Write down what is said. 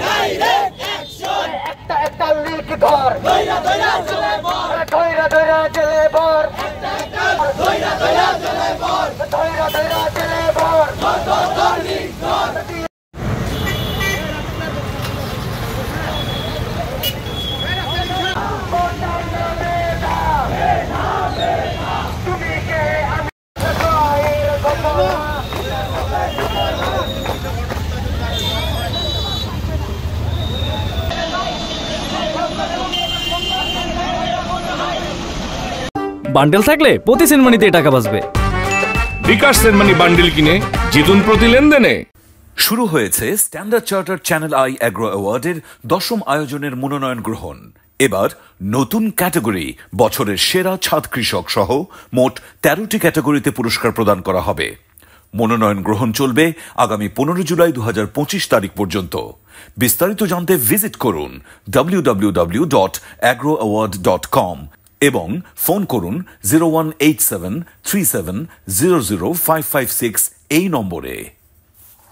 Direct action একটা একটা leak ধর দইরা দইরা চলে বর দইরা দইরা চলে বর একটা একটা দইরা দইরা চলে বর দইরা দইরা চলে বর ধর লিক ধর বান্ডেল থাকলে প্রতি সেনমানিতে টাকা বাঁচবে। বিকাশ সেনমানি বান্ডেল কিনে জিতুন প্রতি লেনদেনে। শুরু হয়েছে Standard Charter Channel I Agro অ্যাওয়ার্ডের 10ম আয়োজনের মনোনয়ন গ্রহণ। এবার নতুন ক্যাটাগরি বছরের সেরা ছাদ কৃষক সহ মোট 13টি ক্যাটাগরিতে পুরস্কার প্রদান করা হবে। মনোনয়ন গ্রহণ চলবে আগামী 15 জুলাই 2025 তারিখ পর্যন্ত। বিস্তারিত জানতে ভিজিট করুন www.agroaward.com এবং ফোন করুন 018737000556 এই নম্বরে।